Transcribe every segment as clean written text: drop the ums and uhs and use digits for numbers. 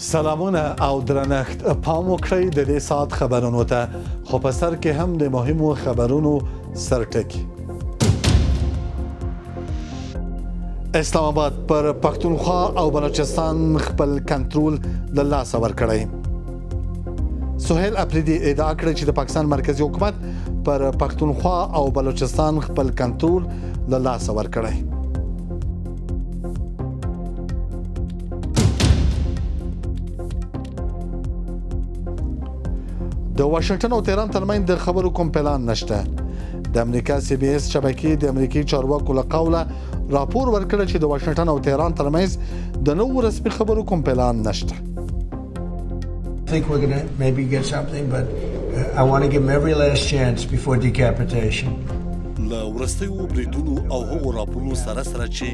سلامونه او درنښت پام وکړئ د دې ساعت خبرونو ته خو په سر کې هم د مهمو خبرونو سرټکی. اسلام آباد پر پښتونخوا او بلوچستان خپل کنټرول له لاسه ورکړی. سهیل اپریدي ادعا کړې چې د پاکستان مرکزی حکومت پر پښتونخوا او بلوچستان خپل کنټرول له لاسه ورکړی. د واشنگټن او تهران ترمنځ د خبرو کوم پلان نشته. د امریکا سی بي اس شبکې د امریکای چارواکو له قوله راپور ورکړ چې د واشنگټن او تهران ترمنځ د نوو رسمي خبرو کوم پلان نشته. I think we're going to maybe get something, but I want to give them every last chance before decapitation. له ورستیو بریدونو او هغو راپورونو سره چې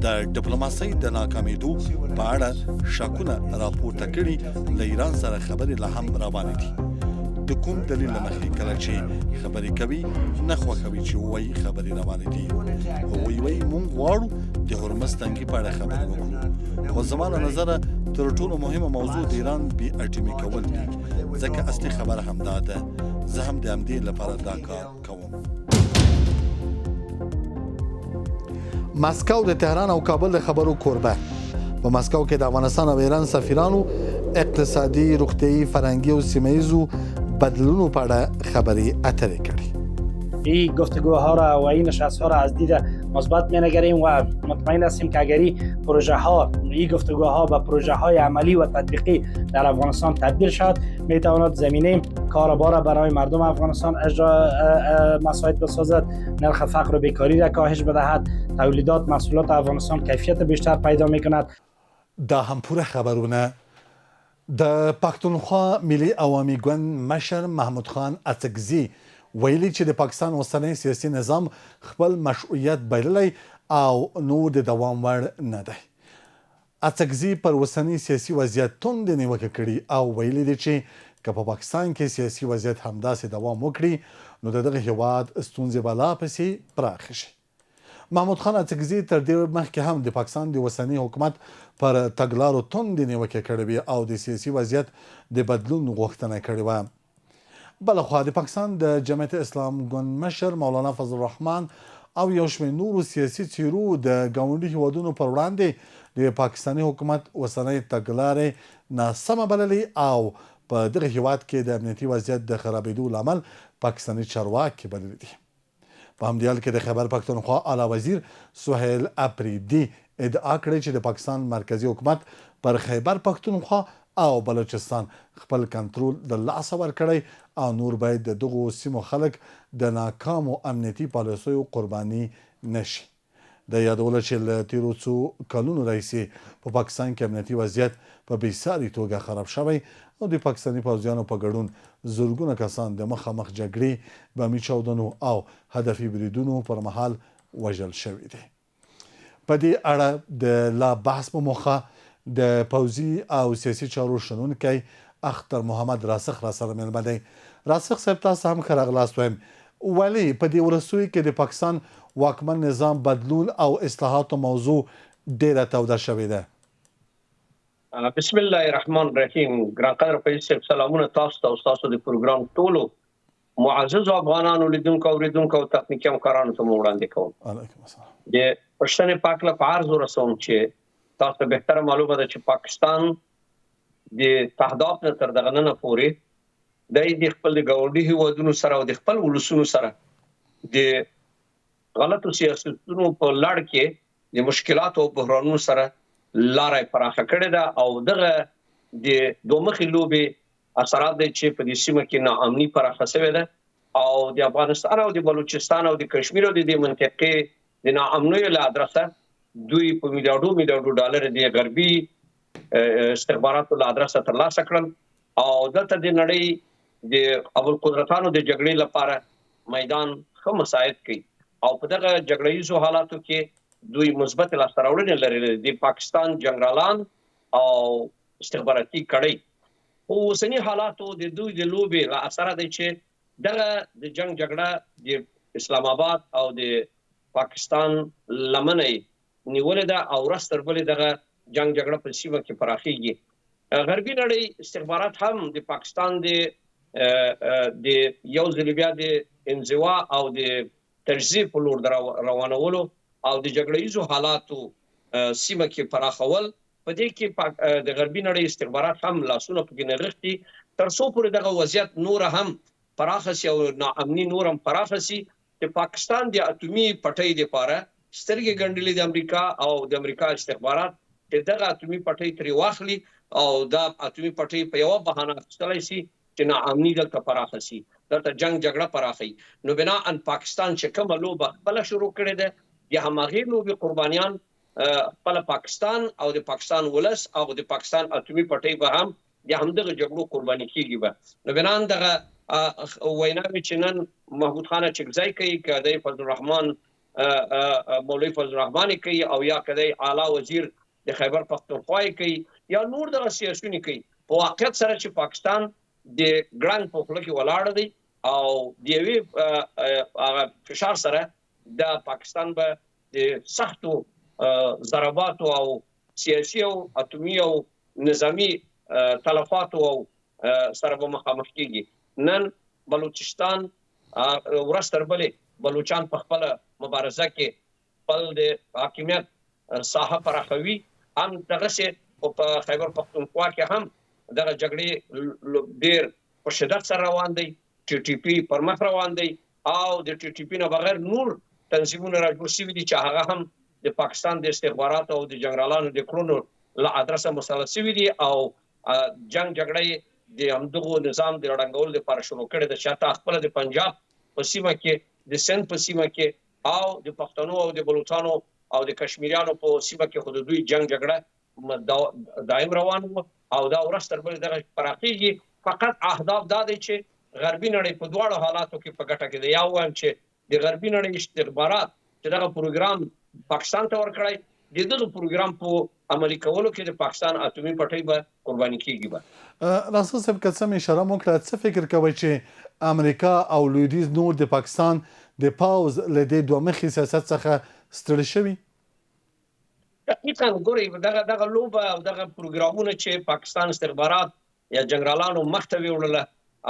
د ډیپلوماسۍ د ناکامېدو په اړه شکونه راپورته کړي، له ایران سره خبرې لا هم روانې دي. د کوم دلیل له مخې کله چې خبرې کوي نه خوښوي چې وایي خبرې روانې دي. هغوی وایي موږ غواړو د هرمز تنګي په اړه خبرې وکړو، خو زما له نظره تر ټولو مهمه موضوع د ایران بې اټمي کول دي، ځکه اصلي خبره همدا ده. زه هم د همدې لپاره دا کار کوم. مسکو د تهران او کابل د خبرو کوربه. په مسکو کې د افغانستان او ایران سفیرانو اقتصادي، روغتیايي، فرهنګي او سیمه‌ایزو بدلونو په اړه خبرې اترې کړې. این گفتگوها را و این نشست‌ها را از دید مثبت می‌نگریم و مطمئن هستیم که اگر این گفتگوها به پروژه‌های عملی و تطبیقی در افغانستان تبدیل شود، می‌تواند زمینه کارآمد برای مردم افغانستان مساعد بسازد، نرخ فقر و بیکاری را کاهش بدهد، تولیدات محصولات افغانستان کیفیت بیشتر پیدا می‌کند. دا هم پوره خبرونه. د پښتونخوا ملي عوامي ګوند مشر محمود خان اڅکزي ویلي چې د پاکستان اوسنی سیاسي نظام خپل مشروعیت بایللی او نور د دوام وړ نه دی. اڅکزي پر اوسنی سیاسي وضعیت توندې نیوکه کړې او ویلي دي چې که په پاکستان کې سیاسي وضعیت همداسې دوام وکړي نو د دغه هیواد ستونزې به لا پسې پراخې شي. محمود خان اڅکزي تر دې مخکې هم د پاکستان د اوسني حکومت پر تګلارو توندې نیوکې کړې وې او د سیاسي وضعیت د بدلون غوښتنه کړې وه. بلخوا د پاکستان د جمعیت اسلام ګوند مشر مولانا فضل الرحمن او یو شمېر نورو سیاسي څیرو د ګاونډي هیوادونو پر وړاندې د پاکستاني حکومت اوسنۍ تګلارې ناسمه بللې او په دغه هیواد کې د امنیتي وضعیت د خرابېدو لامل پاکستاني چارواکي بللي دي. په همدې حال کې د خیبر پښتونخوا اعلی وزیر سهیل اپریدي ادعا کړې چې د پاکستان مرکزی حکومت پر خیبر پښتونخوا او بلوچستان خپل کنټرول د لاسه ورکړی او نور باید د دغو سیمو خلک د ناکامو امنیتي پالیسیو قرباني نشي. د یادوله چې له تیرو څو کلونو راهیسې په پاکستان کې امنیتي وضعیت په بېساري توګه خراب شوی او د پاکستاني پوځیانو په ګډون زرګونه کسان د مخامخ جګړې، بمي چاودنو او هدفي بریدونو پر مهال وژل شوي دي. په دې اړه د لا بحث په موخه د پوځي او سیاسي چارو شنونکی اختر محمد راسخ را سره مېلمه دی. راسخ صاحب تاسو هم ښه راغلاست وایم. ولې په دې وروستیو کې د پاکستان واکمن نظام بدلون او اصلاحاتو موضوع ډېره توده شوې ده؟ بسم الله الرحمن الرحیم. ګران قدر فیض صاحب، سلامونه تاسو ته او تاسو د پروګرام ټولو معزز افغانانو لیدونکو اوریدونکو او تخنیکي همکارانو ته وړاندې کوم. علیکم السلام. د پښتنې پاک له عرض ورسوم چې تاسو بهتره معلومه ده چې پاکستان د تهداب نه تر دغه نه پورې د خپل ګاونډي هیوادونو سره او د خپل ولسونو سره د غلطو سیاستونو په لړ کې د مشکلات او بحرانونو سره لارې پراخه کړې ده او دغه د دومخې لوبې اثرات دی چې په دې سیمه کې ناامني پراخه شوې ده او د افغانستان او د بلوچستان او د کشمیر او د دې منطقې د ناامنیو له ادرسه دوی په میلیارډو ډالر د غربي استخباراتو له ادرسه ترلاسه کړل او دلته د نړۍ د ابوالقدرتانو د جګړې لپاره میدان ښه مساعد کړي او په دغه جګړه ییزو حالاتو کې دوی مثبت لاسته راوړنې لري. د پاکستان جنرالان او استخباراتي کړۍ په اوسني حالاتو د دوی د لوبې له اثره دی چې دغه د جنگ جګړه د اسلام آباد او د پاکستان لمنې نیولې ده او ورځ تر بلې دغه جنگ جګړه په سیمه کې پراخیږي غربي نړۍ استخبارات هم د پاکستان د یو ځل بیا د انزوا او د تجزیه په لور روانولو او د جګړه ییزو حالاتو سیمه کې پراخول په دې کې د غربي نړۍ استخبارات هم لاسونه پکې نغښتي تر څو پورې دغه وضعیت نور هم پراخه سي او ناامني نور هم پراخه سي چې پاکستان د اټومي پټۍ لپاره سترګې ګنډلې د امریکا او د امریکا استخبارات چې دغه اټومي پټۍ ترې واخلي او دا اټومي پټۍ په یو بهانه اخیستلی سي چې ناامني دلته پراخه سي دلته جنگ جګړه پراخي نو بنا ان پاکستان چې کومه لوبه خپل شروع کړې ده یا همغه لوبې قربانيان خپل پاکستان او د پاکستان ولس او د پاکستان اټومي پټۍ به هم یا همدغه جګړو قرباني کیږي به نو بنا ان دغه ویناوي چې نن محمود خان چکزای کوي کدی فضل الرحمن مولوی فضل الرحمن کوي او یا کدی اعلی وزیر د خیبر پختونخوا کوي یا نور د سیاسيونی کوي په واقعیت سره چې پاکستان د ګران په خله کې ولاړ دی او د یوې فشار سره د پاکستان به د سختو ضرباتو او سیاسي او اټومي او نظامی تلفاتو او سره به مخامخ کیږي نن بلوچستان ورستر بلې بلوچستان په خپل مبارزه کې خپل د حاکمیت ساحه پراخوي هم دغه څه په خیبر پختونخوا کې هم دغه جګړې ډېر په شدت سره روان دي ټي ټي پی پر مخ روان دي او د ټي ټي پی نه بغیر نور تنظیمونه راجوړ شوي دي چې هغه هم د پاکستان د استخباراتو او د جنرالانو د کړنو له ادرسه مسلط شوي دي او جنگ جګړې د همدغه نظام د رړنګولو لپاره شروع کړي د شاته خپل د پنجاب په سیمه کې د سند په سیمه کې او د پښتنو او د بلوچستانو او د کشمیریانو په سیمه کې خود دوی جنگ جګړه دائم روان وو او دا ورستر بل دغه پراخيږي فقط اهداف دا دي چې غربي نړۍ په دواړو حالاتو کې په ګټه کې دی یا وایم چې د غربي نړۍ استخبارات چې دغه پروګرام پاکستان ته ورکړی دغه پروګرام په عملي کولو کې د پاکستان اټومي پټۍ به قرباني کیږي به راسو صاحب که څه اشاره وکړه څه فکر کوي چې امریکا او لویدیز نور د پاکستان د پاوز لدې دوه مخي سیاست څخه ستړي شوي تقریبا ګوري دغه لوبه او دغه پروګرامونه چې پاکستان استخبارات یا جنرالانو مخته ویوړل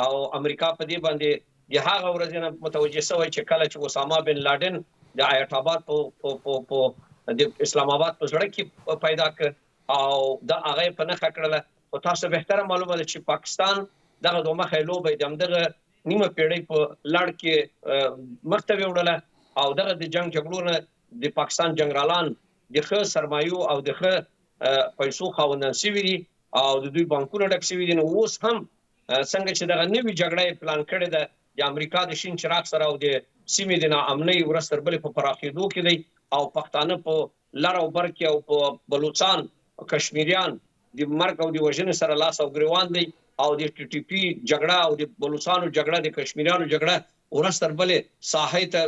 او امریکا په دې باندې د هغه ورځې نه متوجه شوی چې کله چې اسامه بن لادن د آیت آباد په د اسلام آباد په ځړ کې پیدا ک او د هغه په نخښه کړل او تاسو به تر معلومه ده چې پاکستان دغه دوه مخه لوبه د همدغه نیمه پیړۍ په لړ کې مخته ویوړل او دغه د جنگ جګړو د پاکستان جنرالان د ښه سرمایو او د ښه پیسو خاوندان شوي دي او د دوی بانکونه ډک شوي دي نو اوس هم څنګه چې دغه نوې جګړه پلان کړې ده د امریکا د شین چراغ سره او د سیمې د ناامنۍ ورستر بلې په پراخېدو کې دی او پښتانه په لر او بر کې او په بلوچستان او کشمیریان د مرګ او د وژنې سره لاس او ګریوان دی او د ټي ټي پی جګړه او د بلوچستان جګړه د کشمیریانو جګړه ورستر بلې ساحه ته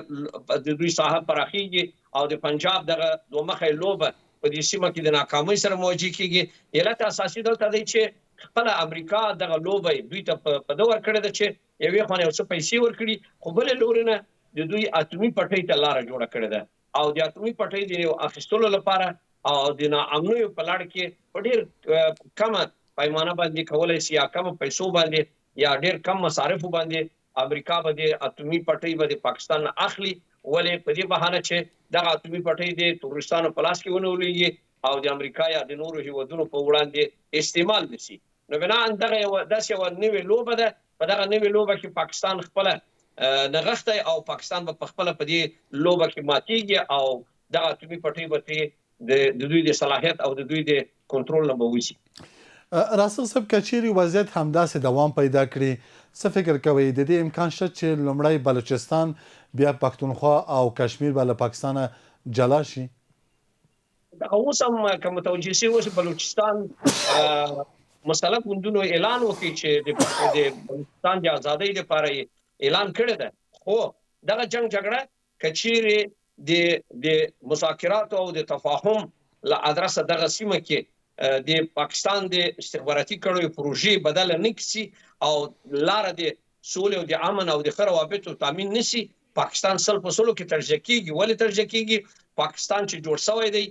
د دوی ساحه پراخېږي او د پنجاب دغه دوه مخه لوبه په دې سیمه کې د ناکامۍ سره مواجه کیږي علت اساسي دلته دی چې خپل امریکا دغه لوبه دوی ته په دور کړی ده چې یوې خو نه څه پیسې ورکړي خو بل لورینه د دوی اټومي پټۍ ته لار جوړه کړې ده او د اټومي پټۍ د اخیستلو لپاره او د ناامنۍ په لړ کې په ډېر کمه پیمانه باندې کولای شي یا کم پیسو باندې یا ډېر کم مصارف باندې امریکا به د اټومي پټۍ به د پاکستان اخلي ولې په دې بهانه چې دغه اټومي پټۍ د تورستانو په لاس کې ونولېږي او د امریکا یا د نورو هیوادونو په وړاندې استعمال نشي نو بنا دغه داسې یو نوې لوبه ده په دغه نوې لوبه کې پاکستان خپل نغښتی او پاکستان به په خپل په دې لوبه کې ماتېږي او دغه اټومي پټۍ به د دوی د صلاحیت او د دوی د کنټرول نه به وشي راسل صاحب کچيري وضعیت همداسې دوام پیدا کړي څه فکر کوي د دې امکان شته چې لومړی بلوچستان بیا پښتونخوا او کشمیر به له پاکستان جلا شي دا اوس هم کوم توجیه شي اوس بلوچستان مسله ګوندونو اعلان وکړي چې د بلوچستان د ازادۍ لپاره اعلان کړی ده خو دغه جنگ جګړه کچيري د مذاکرات او د تفاهم له ادرسه دغه سیمه کې د پاکستان د استخباراتي کړو پروژې بدل نه کړي او لار د سولې او د امن او د خروابطو تامین نشي پاکستان سل په سلو کې ترجیح کیږي ولې ترجیح کیږي پاکستان چې جوړ شوی دی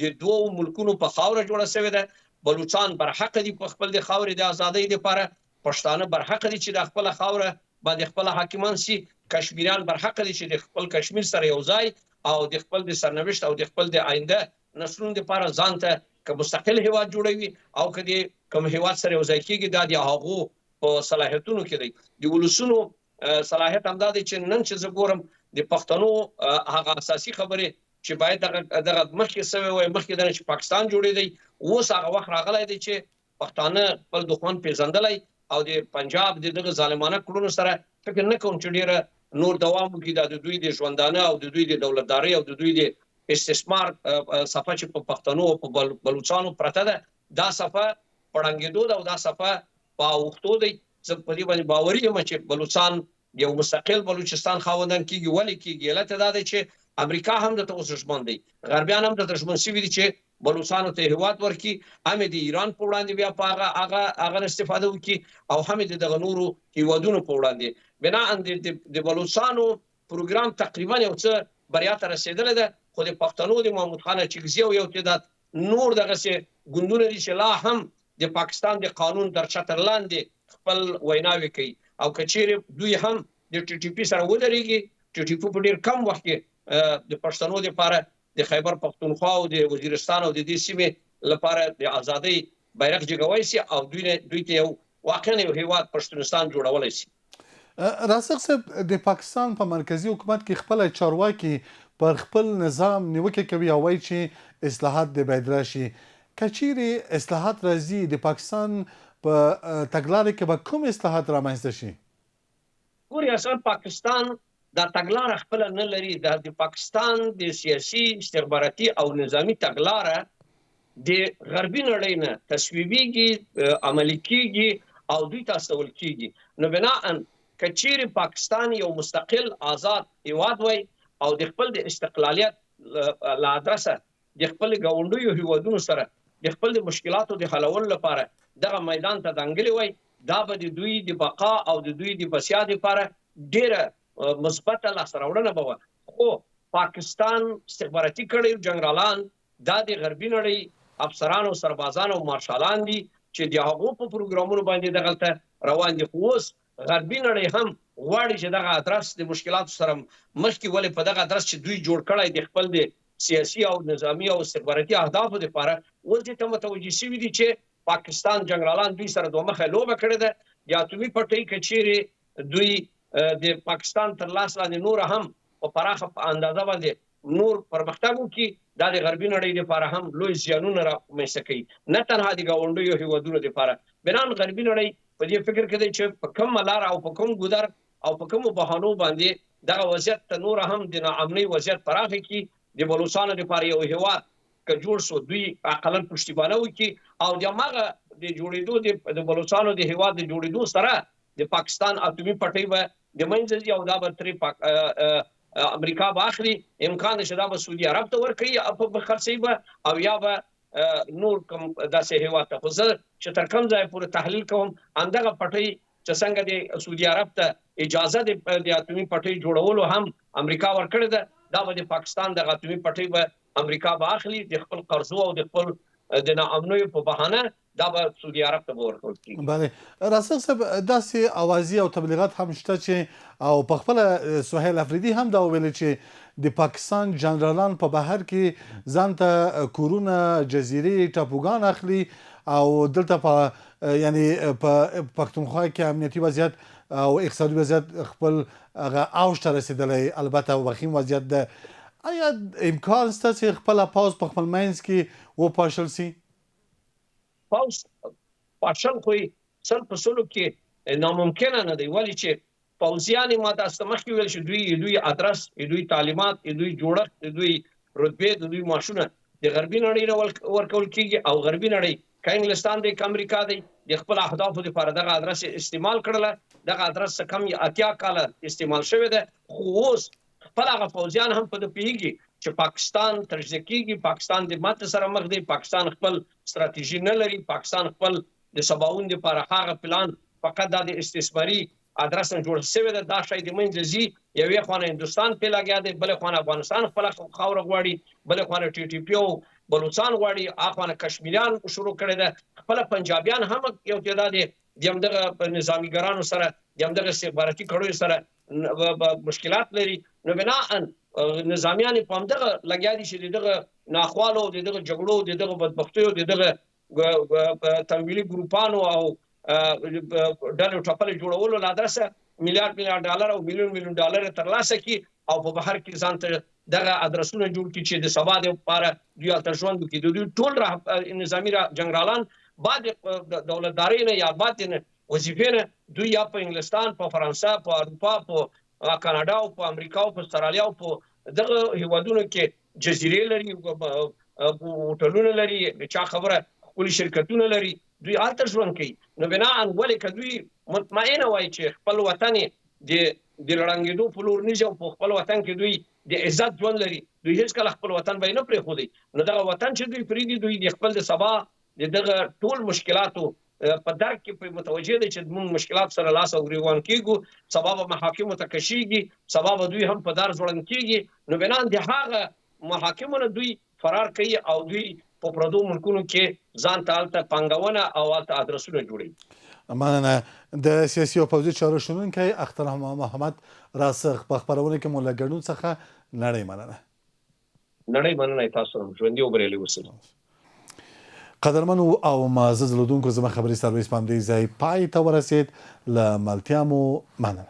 د دوه ملکونو په خاوره جوړه شوی ده بلوچستان برحق دي په خپل د خاورې د ازادۍ لپاره، پښتانه برحق دي چې د خپل خاوره باندې خپل حاکمان سي، کشمیریان برحق دي چې د خپل کشمیر سره یو ځای او د خپل د سرنوشت او د خپل د آینده نسلونو لپاره ځان ته که مستقل هیواد جوړوي او که د کوم هیواد سره یو ځای کیږي دا د هغو په صلاحیتونو کې دی. د ولسونو صلاحیت هم دا دی چې نن چې زه ګورم د پښتنو هغه اساسي خبرې چې باید دغه مخکې سوی وای، مخکې دنه چې پاکستان جوړېدی، اوس هغه وخت راغلی دی چې پښتانه خپل دښمن پیژندلی او د پنجاب د دغه ظالمانه کړنو سره فکر نه کوم چې ډېره نور دوام وکړي. دا د دوی د ژوندانه او د دوی د دولتدارۍ او د دوی د استثمار صفحه چې په پښتنو او په بلوچستانو پرته ده، دا صفحه پړنګېدو ده او دا صفحه په اوښتو دی. زه په دې باندې باوري یم چې بلوچستان یو مستقل بلوچستان خاوندان کیږي. ولې کیږي؟ علت دا دی چې امریکا هم د اوس دشمن دی، غربیان هم د دشمن شوي دي چې بلوچستان ته هیواد ورکړي، هم د ایران په وړاندې بیا په هغه استفاده وکړي او هم د دغه نورو هیوادونو په وړاندې. بنا د بلوچستانو پروګرام تقریبا یو څه بریا ته رسېدلی ده، خو د پښتنو د محمود خان اچکزي او یو تعداد نور دغسې ګوندونه دي چې لا هم د پاکستان د قانون در چتر لاندې خپل ویناوې کوي او که چیرې دوی هم د ټي ټي پي سره ودرېږي، ټي ټي پي په ډېر کم وخت کې د پښتنو لپاره د خیبر پختونخوا او د وزیرستان او د دې سیمې لپاره د ازادۍ بیرغ جګولی سي او دوی ته یو واقعا یو هیواد پښتونستان جوړولی سي. راسخ صاحب، د پاکستان په مرکزي حکومت کې خپل چارواکي پر خپل نظام نیوکې کوي او وایي چې اصلاحات د باید راشي. که چیرې اصلاحات راځي، د پاکستان په تګلارې کې به کوم اصلاحات رامنځته شي؟ ګورې، اصل پاکستان دا تګلاره خپله نه لري. دا د پاکستان د سیاسي استخباراتي او نظامي تګلاره د غربي نړۍ نه تصویبیږي، عملي کیږي او دوی ته استول کیږي. نو بناءً که چیرې پاکستان یو مستقل آزاد هیواد وای او د خپل د استقلالیت له ادرسه د خپل ګاونډیو هیوادونو سره د خپل د مشکلاتو د حلولو لپاره دغه میدان ته دنګلی وای، دا به د دوی د بقا او د دوی د بسیا لپاره ډېره مثبته لاسته راوړنه به وه. خو پاکستان استخباراتي کړي جنرالان دا د غربي نړۍ افسران او سربازان او مارشالان دي چې د هغو په پروګرامونو باندې دغلته روان دي. خو اوس غربي نړۍ هم غواړي چې دغه ادرس د مشکلاتو سره مخکې ولې په دغه ادرس چې دوی جوړ کړی د خپل د سیاسي او نظامي او استخباراتي اهدافو لپاره اوس دې ته متوجه شوي دي چې پاکستان جنرالان دوی سره دوه مخه لوبه کړې ده. د اتومي پټۍ که چیرې دوی د پاکستان تر لاس لاندې نور هم په پراخه اندازه باندې نور پرمختګ وکړي، دا د غربي نړۍ لپاره هم لوی زیانونه رامنځته کوي، نه تنها د ګاونډیو هیوادونو لپاره. بنان غربي نړۍ په دې فکر کې دی چې په کوم لار او په کوم ګودر او په کومو بهانو باندې دغه وضعیت ته نور هم د ناامنۍ وضعیت پراخه کړي. د بلوچستان لپاره یو هیواد که جوړ شو، دوی اقلا پشتیبانه وکړي او د هماغه د جوړېدو د بلوچستانو د هیواد د جوړېدو سره د پاکستان اتومي پټۍ به د منځه ځي او دا به ترې امریکا به اخلي. امکان دی چې دا به سعودي عرب ته ورکوي په خرڅوي به او یا به نور کوم داسې هیواد ته. خو زه چې تر کوم ځای پورې تحلیل کوم، همدغه پټۍ چې څنګه د سعودي عرب ته اجازه د اتومي پټۍ جوړولو هم امریکا ورکړې ده، دا به د پاکستان د اتومي پټۍ به امریکا به اخلي د خپل قرضو او د خپل د ناامنیو په بهانه، دا به سعودي عرب ته به ورکول کېږي. بله، راسخ صاحب، داسې اوازې او تبلیغات هم شته چې او په خپله سهیل افریدي هم دا وویل چې د پاکستان جنرالان په بهر کې ځان ته کورونه، جزیرې، ټاپوګان اخلي او دلته په یعنی په پښتونخوا کې امنیتي وضعیت او اقتصادي وضعیت خپل هغه اوج ته رسېدلی، البته وخیم وضعیت ده. آیا امکان شته چې خپله پوځ په خپل منځ کې وپاشل سي؟ پوځ پاشل خو یې سل په سلو کې ناممکنه نه دی. ولې چې پوځیان ما تاسو ته مخکې ویل چې دوی ادرس، دوی تعلیمات، دوی جوړښت، دوی رتبې، دوی معاشونه د غربي نړۍ نه ورکول کېږي او غربي نړۍ که انګلستان دی که امریکا دی د خپل اهدافو لپاره دغه ادرس استعمال کړله. دغه ادرس څه کم 80 کاله استعمال شوی ده. خو اوس خپل هغه پوځیان هم په دې پوهېږي چې پاکستان تجزیه کېږي، پاکستان د ماتې سره مخ دی، پاکستان خپل ستراتیژي نه لري، پاکستان خپل د سباوون لپاره هغه پلان فقط د استثماري ادرس نه جوړ شوی ده. دا شی د منځه ځي، یوې خوا نه هندوستان پې لګیا دی، بلې خوا نه افغانستان خپله خاوره غواړي، بلې خوا نه ټي ټي پي او بلوچستان غواړي اخوانه کشمیریان شروع کړي ده خپل پنجابیان هم یو تعداد د همدغه نظامیګرانو سره د همدغه استخباراتي کړیو سره مشکلات لري نو بناء نظامیان په همدغه لګیا دي چې دغه ناخوالو دغه جګړو دغه بدبختیو دغه تمویلي ګروپانو او ډلو ټپل جوړولو لادرسه میلیارډ ډالر او میلیون ډالر ترلاسه کی او په بهر کې ځان ته دغه ادرسونه جوړ کی چې د سبا د لپاره دوی التژوند کی دوی ټول نظامی جنرالان بعد دولتداري نه یا بعد وظیفې نه دوی یا په انګلستان په فرانسه په اروپا په کاناډا او په امریکا او په استرالیا او په دغه هیوادونو کې جزیرې لري هوټلونه لري چا خبره خپل شرکتونه لري دوی التژوند کوي نو بنا ان ولې کدوی مطمئنه وای چې خپل وطن د لړنګېدو په لور نه ځو په خپل وطن کې دوی د عزت ژوند لري دوی هیڅ کله خپل وطن به نه پرې خو دی نو دغه وطن چې دوی پرې دي دوی د خپل د سبا دغه ټول مشکلاتو په درک کې په متوجه دي چې موږ مشکلات سره لاس او ګریوان کیږو سبب محاکم ته کشيږي سبب دوی هم په دار ځوړن کیږي نو بنا د هغه محاکمونو دوی فرار کوي او دوی په پردو ملکونو کې ځان ته پنګونه او ته ادرسونه جوړي مننه د سیاسي او پوځي چارو شنونکی اختر محمد راسخ په خبرونه کې مو لګړو څخه نړۍ مننه تاسو هم ژوندۍ او بریالي اوسئ قدرمنو او معزز لیدونکو زما خبري سرویس په همدې ځای پای ته ورسید له ملتیا مو مننه